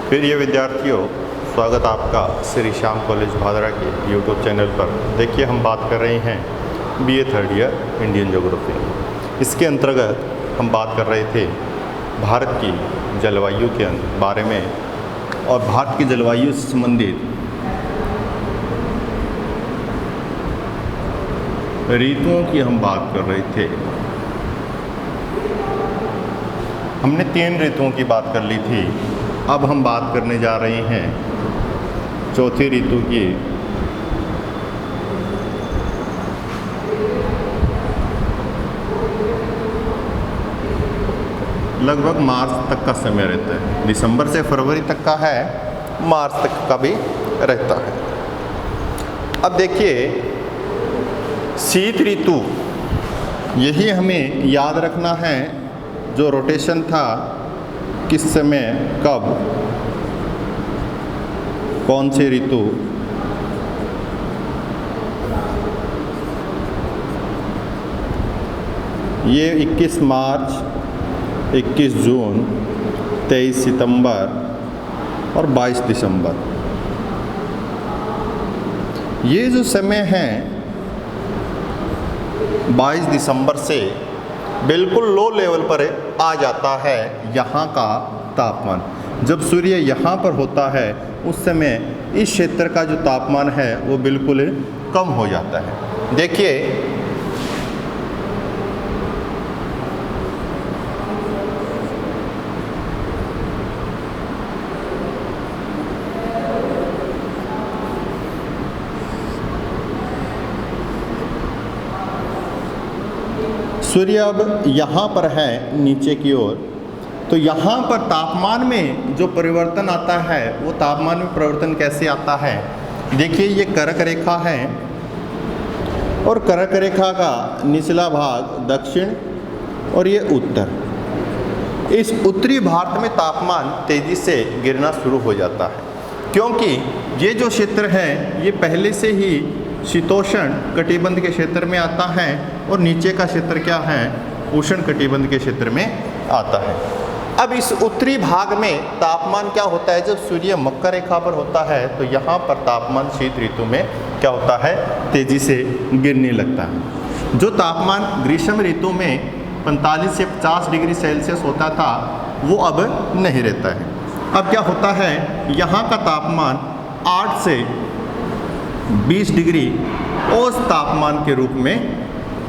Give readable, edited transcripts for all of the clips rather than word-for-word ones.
प्रिय विद्यार्थियों, स्वागत आपका श्री श्याम कॉलेज भादरा के यूट्यूब चैनल पर। देखिए, हम बात कर रहे हैं BA third year Indian geography. इसके अंतर्गत हम बात कर रहे थे भारत की जलवायु के बारे में और भारत की जलवायु से संबंधित ऋतुओं की हम बात कर रहे थे। हमने 3 ऋतुओं की बात कर ली थी। अब हम बात करने जा रहे हैं चौथी ऋतु की। लगभग मार्च तक का समय रहता है। दिसंबर से फरवरी तक का है, मार्च तक का भी रहता है। अब देखिए, शीत ऋतु, यही हमें याद रखना है। जो रोटेशन था, किस समय कब कौन सी ऋतु, ये 21 मार्च, 21 जून, 23 सितंबर और 22 दिसंबर। ये जो समय है 22 दिसंबर से बिल्कुल लो लेवल पर आ जाता है यहाँ का तापमान। जब सूर्य यहाँ पर होता है उस समय इस क्षेत्र का जो तापमान है वो बिल्कुल कम हो जाता है। देखिए, सूर्य अब यहाँ पर है नीचे की ओर, तो यहाँ पर तापमान में जो परिवर्तन आता है वो तापमान में परिवर्तन कैसे आता है। देखिए, ये कर्क रेखा है और कर्क रेखा का निचला भाग दक्षिण और ये उत्तर। इस उत्तरी भारत में तापमान तेज़ी से गिरना शुरू हो जाता है, क्योंकि ये जो क्षेत्र है ये पहले से ही शीतोष्ण कटिबंध के क्षेत्र में आता है और नीचे का क्षेत्र क्या है, उष्ण कटिबंध के क्षेत्र में आता है। अब इस उत्तरी भाग में तापमान क्या होता है, जब सूर्य मकर रेखा पर होता है तो यहाँ पर तापमान शीत ऋतु में क्या होता है, तेज़ी से गिरने लगता है। जो तापमान ग्रीष्म ऋतु में 45 से 50 डिग्री सेल्सियस होता था वो अब नहीं रहता है। अब क्या होता है, यहाँ का तापमान 8 से 20 डिग्री औसत तापमान के रूप में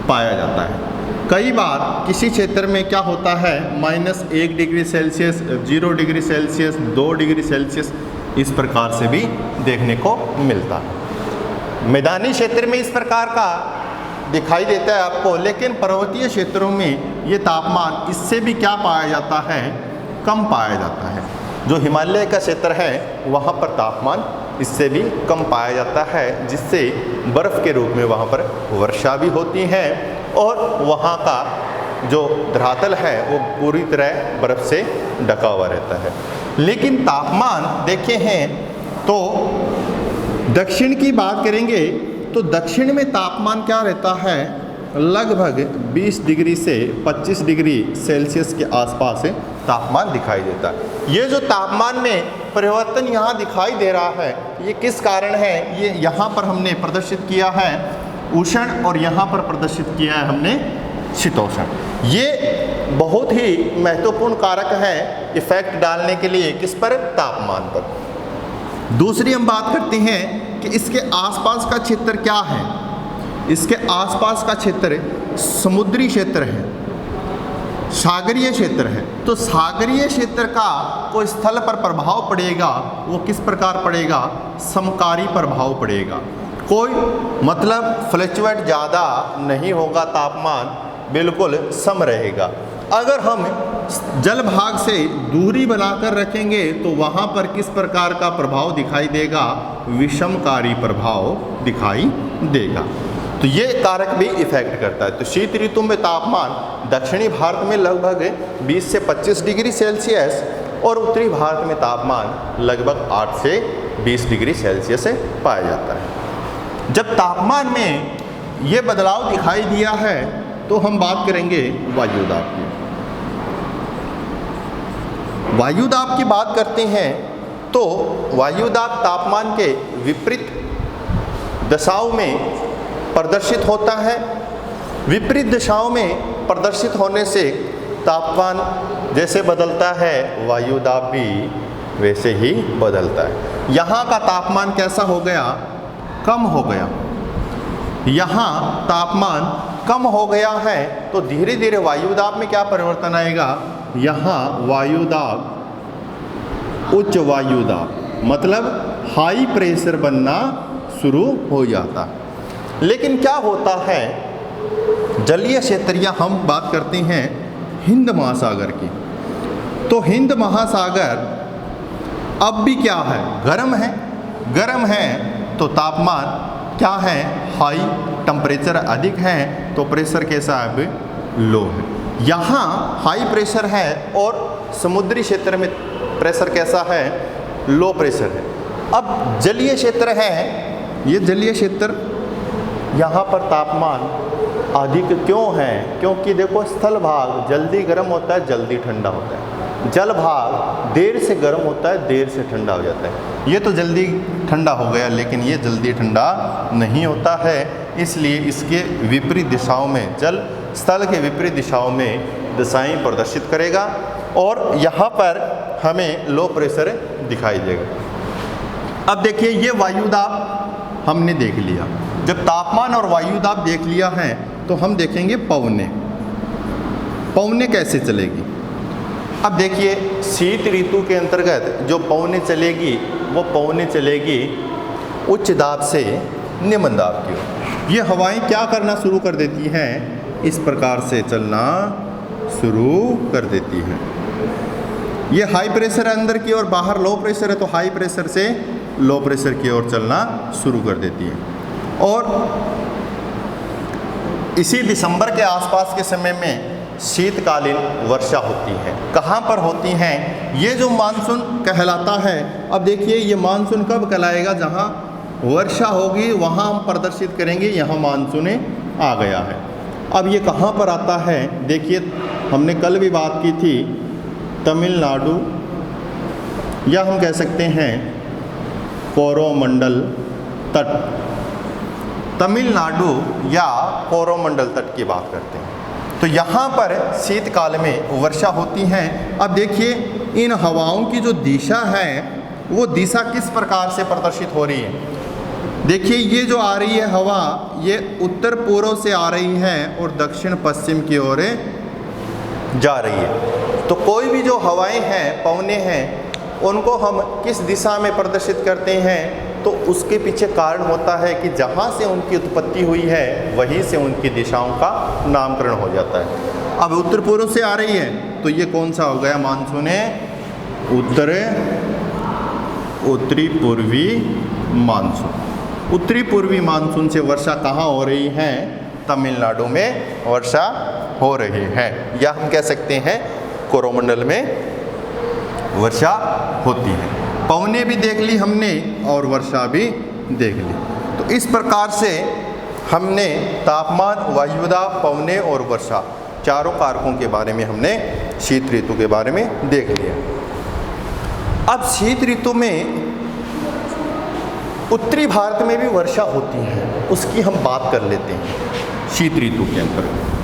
पाया जाता है। कई बार किसी क्षेत्र में क्या होता है, -1 degree Celsius, 0 degree Celsius, 2 degree Celsius, इस प्रकार से भी देखने को मिलता है। मैदानी क्षेत्र में इस प्रकार का दिखाई देता है आपको, लेकिन पर्वतीय क्षेत्रों में ये तापमान इससे भी क्या पाया जाता है, कम पाया जाता है। जो हिमालय का क्षेत्र है वहाँ पर तापमान इससे भी कम पाया जाता है, जिससे बर्फ़ के रूप में वहाँ पर वर्षा भी होती है और वहाँ का जो धरातल है वो पूरी तरह बर्फ़ से ढका हुआ रहता है। लेकिन तापमान देखे हैं तो दक्षिण की बात करेंगे तो दक्षिण में तापमान क्या रहता है, लगभग 20 डिग्री से 25 डिग्री सेल्सियस के आसपास तापमान दिखाई देता है। ये जो तापमान में परिवर्तन यहाँ दिखाई दे रहा है, ये किस कारण है, ये यहाँ पर हमने प्रदर्शित किया है उष्ण और यहाँ पर प्रदर्शित किया है हमने शीतोष्ण। ये बहुत ही महत्वपूर्ण कारक है इफेक्ट डालने के लिए, किस पर, तापमान पर। दूसरी हम बात करते हैं कि इसके आसपास का क्षेत्र क्या है। इसके आसपास का क्षेत्र समुद्री क्षेत्र है, सागरीय क्षेत्र है। तो सागरीय क्षेत्र का कोई स्थल पर प्रभाव पड़ेगा, वो किस प्रकार पड़ेगा, समकारी प्रभाव पड़ेगा। कोई मतलब फ्लक्चुएट ज़्यादा नहीं होगा, तापमान बिल्कुल सम रहेगा। अगर हम जल भाग से दूरी बनाकर रखेंगे तो वहाँ पर किस प्रकार का प्रभाव दिखाई देगा, विषमकारी प्रभाव दिखाई देगा। तो ये कारक भी इफेक्ट करता है। तो शीत ऋतु में तापमान दक्षिणी भारत में लगभग 20 से 25 डिग्री सेल्सियस और उत्तरी भारत में तापमान लगभग 8 से 20 डिग्री सेल्सियस पाया जाता है। जब तापमान में ये बदलाव दिखाई दिया है तो हम बात करेंगे वायुदाब की। वायुदाब की बात करते हैं तो वायुदाब तापमान के विपरीत दिशाओं में प्रदर्शित होता है। विपरीत दिशाओं में प्रदर्शित होने से तापमान जैसे बदलता है, वायुदाब भी वैसे ही बदलता है। यहाँ का तापमान कैसा हो गया? कम हो गया। यहाँ तापमान कम हो गया है तो धीरे धीरे वायुदाब में क्या परिवर्तन आएगा? यहाँ वायुदाब उच्च वायुदाब मतलब हाई प्रेशर बनना शुरू हो जाता। लेकिन क्या होता है, जलीय क्षेत्र या हम बात करते हैं हिंद महासागर की, तो हिंद महासागर अब भी क्या है? गर्म है। गर्म है तो तापमान क्या है? हाई, टेम्परेचर अधिक है तो प्रेशर कैसा है? अब लो है। यहाँ हाई प्रेशर है और समुद्री क्षेत्र में प्रेशर कैसा है? लो प्रेशर है। अब जलीय क्षेत्र है, ये जलीय क्षेत्र, यहाँ पर तापमान अधिक क्यों है? क्योंकि देखो स्थल भाग जल्दी गर्म होता है, जल्दी ठंडा होता है। जल भाग देर से गर्म होता है, देर से ठंडा हो जाता है। ये तो जल्दी ठंडा हो गया, लेकिन ये जल्दी ठंडा नहीं होता है, इसलिए इसके विपरीत दिशाओं में, जल स्थल के विपरीत दिशाओं में दिशाएं प्रदर्शित करेगा और यहाँ पर हमें लो प्रेशर दिखाई देगा। अब देखिए ये वायुदाब हमने देख लिया। जब तापमान और वायुदाब देख लिया है तो हम देखेंगे पवने। पवने कैसे चलेगी? अब देखिए शीत ऋतु के अंतर्गत जो पवने चलेगी वो पवने चलेगी उच्च दाब से निम्न दाब की ओर। ये हवाएं क्या करना शुरू कर देती हैं? इस प्रकार से चलना शुरू कर देती हैं। ये हाई प्रेशर है अंदर की ओर, बाहर लो प्रेशर है तो हाई प्रेशर से लो प्रेशर की ओर चलना शुरू कर देती है। और इसी दिसंबर के आसपास के समय में शीतकालीन वर्षा होती है। कहाँ पर होती हैं? ये जो मानसून कहलाता है। अब देखिए ये मानसून कब कहलाएगा? जहाँ वर्षा होगी वहाँ हम प्रदर्शित करेंगे यहाँ मानसून आ गया है। अब ये कहाँ पर आता है? देखिए हमने कल भी बात की थी, तमिलनाडु या हम कह सकते हैं कोरोमंडल तट, तमिलनाडु या कोरोमंडल तट की बात करते हैं। तो यहाँ पर शीतकाल में वर्षा होती है। अब देखिए इन हवाओं की जो दिशा है वो दिशा किस प्रकार से प्रदर्शित हो रही है? देखिए ये जो आ रही है हवा, ये उत्तर पूर्व से आ रही है और दक्षिण पश्चिम की ओर जा रही है। तो कोई भी जो हवाएं हैं, पवने हैं, उनको हम किस दिशा में प्रदर्शित करते हैं? तो उसके पीछे कारण होता है कि जहाँ से उनकी उत्पत्ति हुई है वहीं से उनकी दिशाओं का नामकरण हो जाता है। अब उत्तर पूर्व से आ रही है तो ये कौन सा हो गया? मानसून उत्तरी पूर्वी मानसून। उत्तरी पूर्वी मानसून से वर्षा कहाँ हो रही है? तमिलनाडु में वर्षा हो रही है, या हम कह सकते हैं कोरोमंडल में वर्षा होती है। पवने भी देख ली हमने और वर्षा भी देख ली। तो इस प्रकार से हमने तापमान, वायुदाब, पवने और वर्षा चारों कारकों के बारे में हमने शीत ऋतु के बारे में देख लिया। अब शीत ऋतु में उत्तरी भारत में भी वर्षा होती है, उसकी हम बात कर लेते हैं शीत ऋतु के अंतर्गत।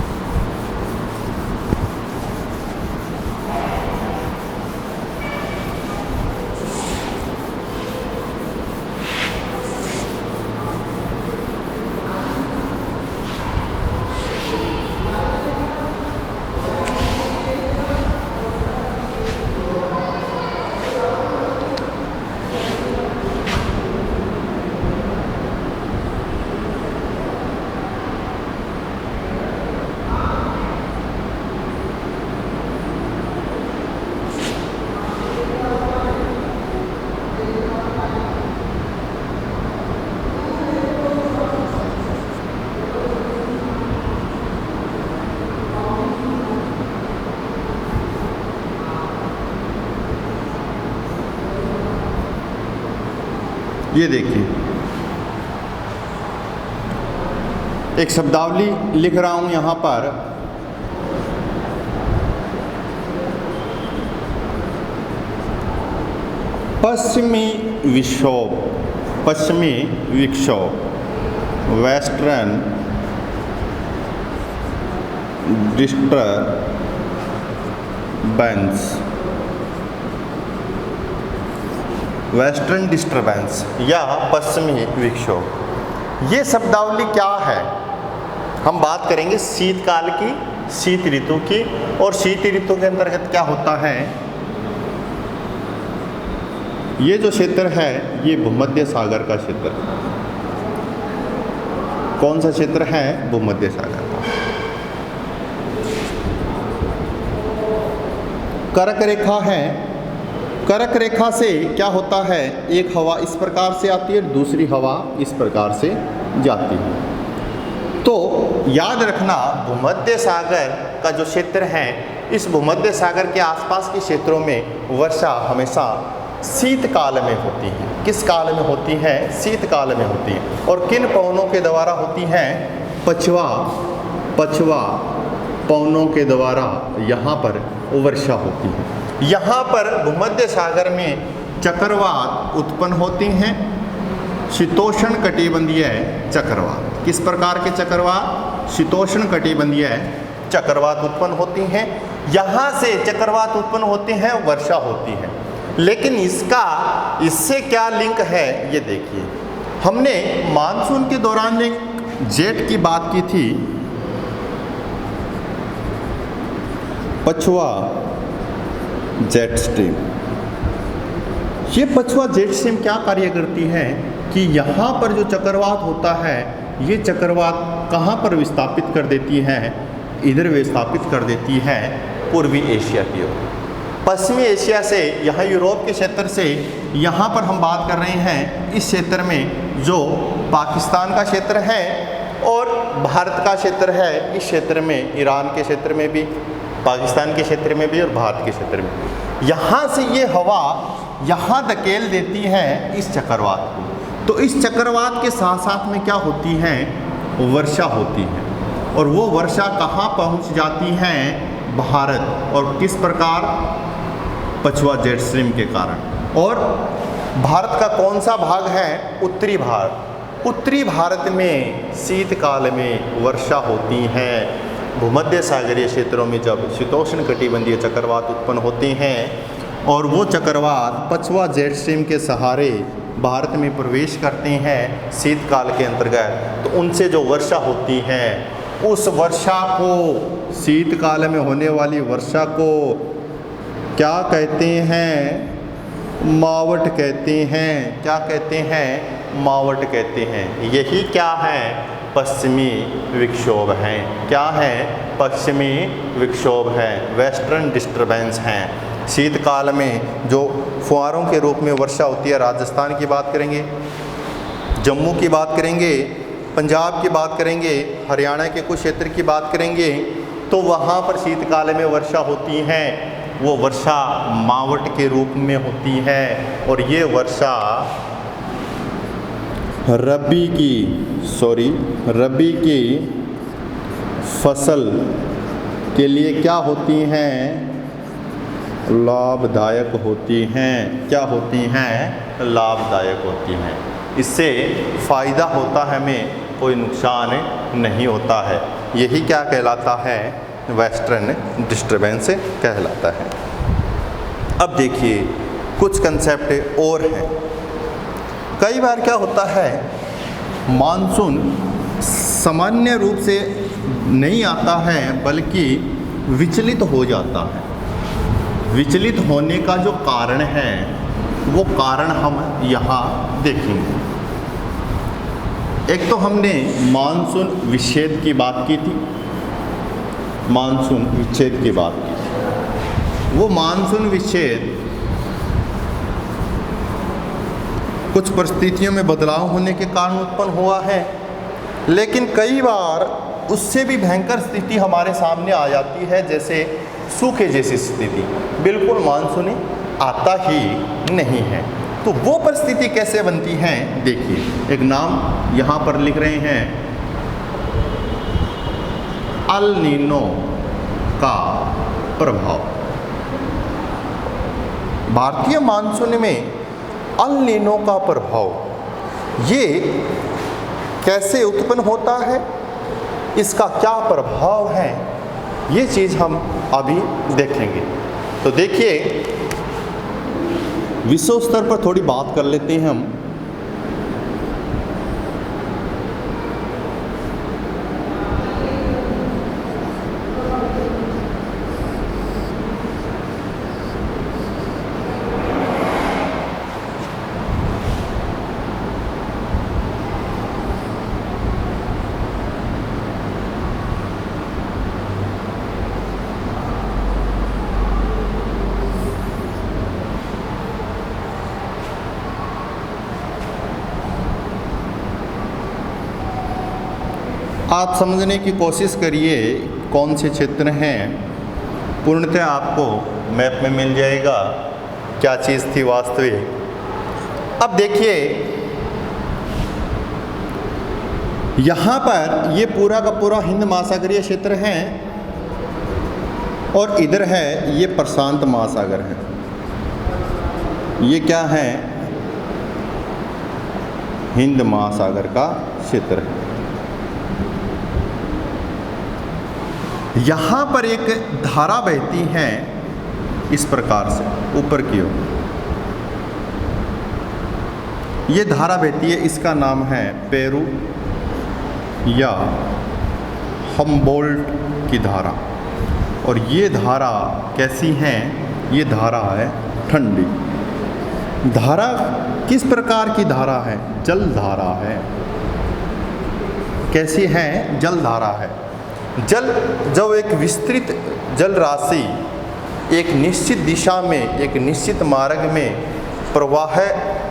ये देखिए एक शब्दावली लिख रहा हूँ यहाँ पर। पश्चिमी विक्षोभ, पश्चिमी विक्षोभ, वेस्टर्न डिस्टर्बेंस, वेस्टर्न डिस्टर्बेंस या पश्चिमी विक्षोभ। ये शब्दावली क्या है? हम बात करेंगे शीतकाल की, शीत ऋतु की। और शीत ऋतु के अंतर्गत क्या होता है, ये जो क्षेत्र है ये भूमध्य सागर का क्षेत्र। कौन सा क्षेत्र है? भूमध्य सागर का। कर्क रेखा है, कर्क रेखा से क्या होता है, एक हवा इस प्रकार से आती है, दूसरी हवा इस प्रकार से जाती है। तो याद रखना, भूमध्य सागर का जो क्षेत्र है, इस भूमध्य सागर के आसपास के क्षेत्रों में वर्षा हमेशा शीतकाल में होती है। किस काल में होती है? शीतकाल में होती है। और किन पवनों के द्वारा होती है? पछुआ पवनों के द्वारा यहाँ पर वर्षा होती है। यहाँ पर भूमध्य सागर में चक्रवात उत्पन्न होते हैं, शीतोष्ण कटिबंधीय चक्रवात। किस प्रकार के चक्रवात? शीतोष्ण कटिबंधीय चक्रवात उत्पन्न होती हैं। यहाँ से चक्रवात उत्पन्न होते हैं, वर्षा होती है। लेकिन इससे क्या लिंक है ये देखिए। हमने मानसून के दौरान एक जेट की बात की थी, पछुआ जेट स्ट्रीम। ये पछुआ जेट स्ट्रीम क्या कार्य करती है कि यहाँ पर जो चक्रवात होता है, ये चक्रवात कहाँ पर विस्थापित कर देती है? इधर विस्थापित कर देती है पूर्वी एशिया की ओर। पश्चिमी एशिया से, यहाँ यूरोप के क्षेत्र से, यहाँ पर हम बात कर रहे हैं इस क्षेत्र में जो पाकिस्तान का क्षेत्र है और भारत का क्षेत्र है। इस क्षेत्र में ईरान के क्षेत्र में भी, पाकिस्तान के क्षेत्र में भी और भारत के क्षेत्र में, यहाँ से ये हवा यहाँ धकेल देती है इस चक्रवात को। तो इस चक्रवात के साथ साथ में क्या होती है? वर्षा होती है। और वो वर्षा कहाँ पहुँच जाती है? भारत। और किस प्रकार? पछुआ जेट स्ट्रीम के कारण। और भारत का कौन सा भाग है? उत्तरी भारत। उत्तरी भारत में शीतकाल में वर्षा होती है। भूमध्य सागरीय क्षेत्रों में जब शीतोष्ण कटिबंधीय चक्रवात उत्पन्न होते हैं और वो चक्रवात पछुआ जेट स्ट्रीम के सहारे भारत में प्रवेश करते हैं शीतकाल के अंतर्गत, तो उनसे जो वर्षा होती है, उस वर्षा को, शीतकाल में होने वाली वर्षा को क्या कहते हैं? मावट कहते हैं। क्या कहते हैं? मावट कहते हैं। यही क्या है? पश्चिमी विक्षोभ है। क्या है? पश्चिमी विक्षोभ है, वेस्टर्न डिस्टर्बेंस हैं। शीतकाल में जो फुहारों के रूप में वर्षा होती है, राजस्थान की बात करेंगे, जम्मू की बात करेंगे, पंजाब की बात करेंगे, हरियाणा के कुछ क्षेत्र की बात करेंगे, तो वहाँ पर शीतकाल में वर्षा होती है। वो वर्षा मावट के रूप में होती है। और ये वर्षा रबी की फसल के लिए क्या होती हैं? लाभदायक होती हैं। क्या होती हैं? लाभदायक होती हैं। इससे फ़ायदा होता है, हमें कोई नुकसान नहीं होता है। यही क्या कहलाता है? वेस्टर्न डिस्टर्बेंस कहलाता है। अब देखिए कुछ कंसेप्ट और हैं। कई बार क्या होता है, मानसून सामान्य रूप से नहीं आता है बल्कि विचलित हो जाता है। विचलित होने का जो कारण है वो कारण हम यहाँ देखेंगे। एक तो हमने मानसून विच्छेद की बात की थी, मानसून विच्छेद की बात की। वो मानसून विच्छेद कुछ परिस्थितियों में बदलाव होने के कारण उत्पन्न हुआ है, लेकिन कई बार उससे भी भयंकर स्थिति हमारे सामने आ जाती है, जैसे सूखे जैसी स्थिति। बिल्कुल मानसून आता ही नहीं है। तो वो परिस्थिति कैसे बनती है? देखिए, एक नाम यहाँ पर लिख रहे हैं, अल नीनो का प्रभाव। भारतीय मानसून में अल नीनो का प्रभाव ये कैसे उत्पन्न होता है, इसका क्या प्रभाव है, ये चीज़ हम अभी देखेंगे। तो देखिए, विश्व स्तर पर थोड़ी बात कर लेते हैं हम। आप समझने की कोशिश करिए कौन से क्षेत्र हैं। पूर्णतः आपको मैप में मिल जाएगा क्या चीज़ थी वास्तविक। अब देखिए, यहाँ पर ये पूरा का पूरा हिंद महासागरीय क्षेत्र है और इधर है ये प्रशांत महासागर है। ये क्या है, हिंद महासागर का क्षेत्र है। यहाँ पर एक धारा बहती है इस प्रकार से ऊपर की ओर, ये धारा बहती है, इसका नाम है पेरू या हम्बोल्ट की धारा। और ये धारा कैसी है, ये धारा है ठंडी। धारा किस प्रकार की धारा है, जल धारा है। कैसी है, जल धारा है। जल जब एक विस्तृत जल राशि एक निश्चित दिशा में, एक निश्चित मार्ग में प्रवाह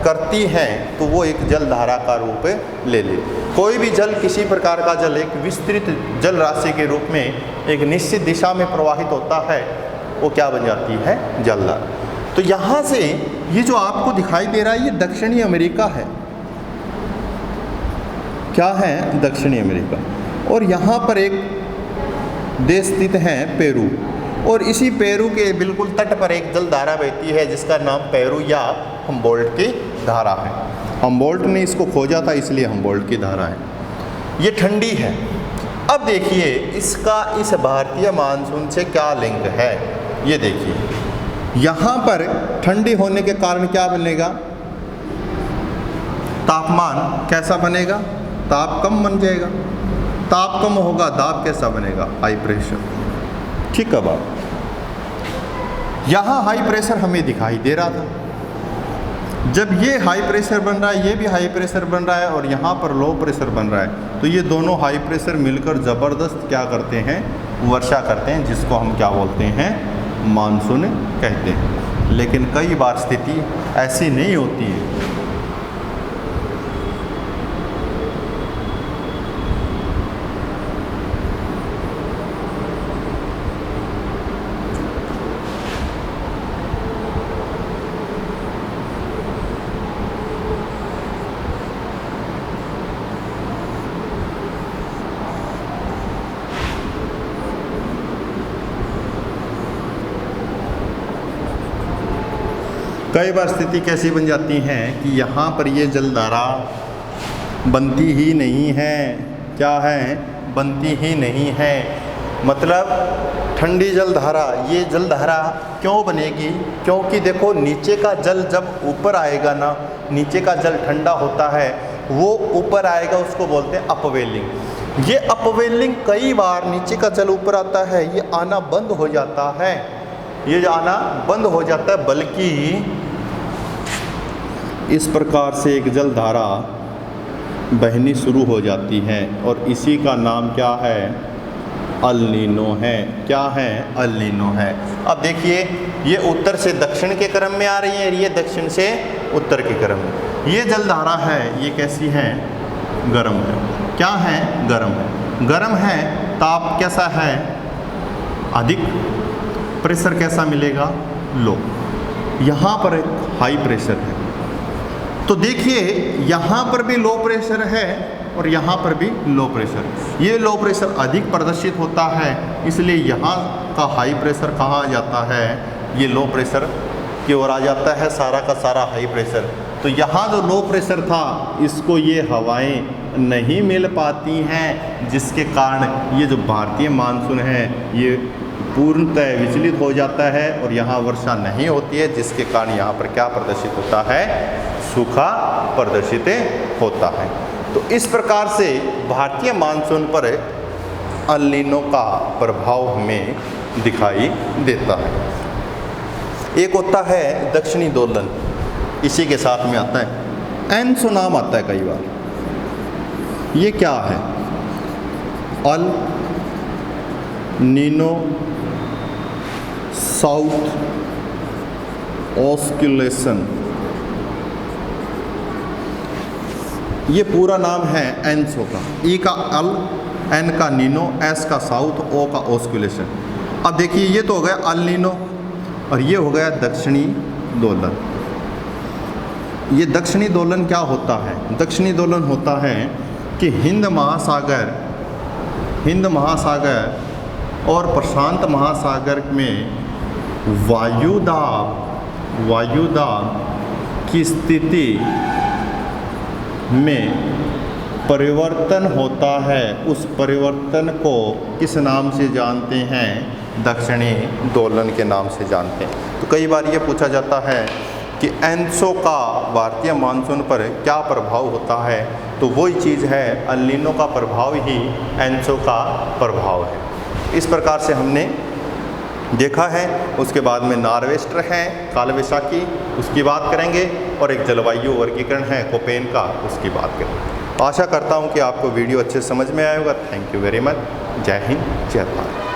करती है तो वो एक जल धारा का रूप ले ले। कोई भी जल, किसी प्रकार का जल एक विस्तृत जल राशि के रूप में एक निश्चित दिशा में प्रवाहित होता है, वो क्या बन जाती है, जलधारा। तो यहाँ से ये जो आपको दिखाई दे रहा है, ये दक्षिणी अमेरिका है। क्या है, दक्षिणी अमेरिका। और यहाँ पर एक देश स्थित है पेरू, और इसी पेरू के बिल्कुल तट पर एक जल धारा बहती है जिसका नाम पेरू या हम्बोल्ट की धारा है। हम्बोल्ट ने इसको खोजा था, इसलिए हम्बोल्ट की धारा है। ये ठंडी है। अब देखिए इसका इस भारतीय मानसून से क्या लिंक है, ये देखिए। यहाँ पर ठंडी होने के कारण क्या बनेगा, तापमान कैसा बनेगा, ताप कम बन जाएगा। ताप कम होगा, दाब कैसा बनेगा, हाई प्रेशर। ठीक है बात। यहाँ हाई प्रेशर हमें दिखाई दे रहा था। जब ये हाई प्रेशर बन रहा है, ये भी हाई प्रेशर बन रहा है, और यहाँ पर लो प्रेशर बन रहा है, तो ये दोनों हाई प्रेशर मिलकर ज़बरदस्त क्या करते हैं, वर्षा करते हैं, जिसको हम क्या बोलते हैं, मानसून कहते हैं। लेकिन कई बार स्थिति ऐसी नहीं होती है। कई बार स्थिति कैसी बन जाती है कि यहाँ पर ये जलधारा बनती ही नहीं है। क्या है, बनती ही नहीं है। मतलब ठंडी जलधारा, ये जलधारा क्यों बनेगी, क्योंकि देखो नीचे का जल जब ऊपर आएगा ना, नीचे का जल ठंडा होता है, वो ऊपर आएगा, उसको बोलते हैं अपवेलिंग। ये अपवेलिंग कई बार नीचे का जल ऊपर आता है, ये आना बंद हो जाता है, ये आना बंद हो जाता है, बल्कि इस प्रकार से एक जलधारा बहनी शुरू हो जाती है, और इसी का नाम क्या है, अल नीनो है। क्या है, अल नीनो है। अब देखिए, ये उत्तर से दक्षिण के क्रम में आ रही है, ये दक्षिण से उत्तर के क्रम में। ये जलधारा है, ये कैसी है, गर्म है। क्या है, गर्म है। गर्म है, ताप कैसा है, अधिक। प्रेशर कैसा मिलेगा, लो। यहाँ पर एक हाई प्रेशर है। तो देखिए यहाँ पर भी लो प्रेशर है और यहाँ पर भी लो प्रेशर। ये लो प्रेशर अधिक प्रदर्शित होता है, इसलिए यहाँ का हाई प्रेशर कहाँ आ जाता है, ये लो प्रेशर की ओर आ जाता है सारा का सारा हाई प्रेशर। तो यहाँ जो लो प्रेशर था इसको ये हवाएं नहीं मिल पाती हैं, जिसके कारण ये जो भारतीय मानसून है ये पूर्णतः विचलित हो जाता है और यहाँ वर्षा नहीं होती है, जिसके कारण यहाँ पर क्या प्रदर्शित होता है, सूखा प्रदर्शित होता है। तो इस प्रकार से भारतीय मानसून पर अल नीनो का प्रभाव हमें दिखाई देता है। एक होता है दक्षिणी दोलन, इसी के साथ में आता है एनसो नाम आता है कई बार। ये क्या है? अल नीनो साउथ ऑस्किलेशन, ये पूरा नाम है एनसो का। ई का अल, एन का नीनो, एस का साउथ, ओ का ऑस्किलेशन। अब देखिए ये तो हो गया अल नीनो और ये हो गया दक्षिणी दोलन। ये दक्षिणी दोलन क्या होता है? दक्षिणी दोलन होता है कि हिंद महासागर और प्रशांत महासागर में वायुदाब की स्थिति में परिवर्तन होता है। उस परिवर्तन को किस नाम से जानते हैं? दक्षिणी दोलन के नाम से जानते हैं। तो कई बार ये पूछा जाता है कि एनसो का भारतीय मानसून पर क्या प्रभाव होता है, तो वही चीज़ है अल नीनो का प्रभाव ही एनसो का प्रभाव है। इस प्रकार से हमने देखा है। उसके बाद में नॉर्वेस्टर है, काल वैशाखी, उसकी बात करेंगे, और एक जलवायु वर्गीकरण है कोपेन का, उसकी बात करेंगे। आशा करता हूँ कि आपको वीडियो अच्छे समझ में आएगा। Thank you very much. जय हिंद, जय भारत।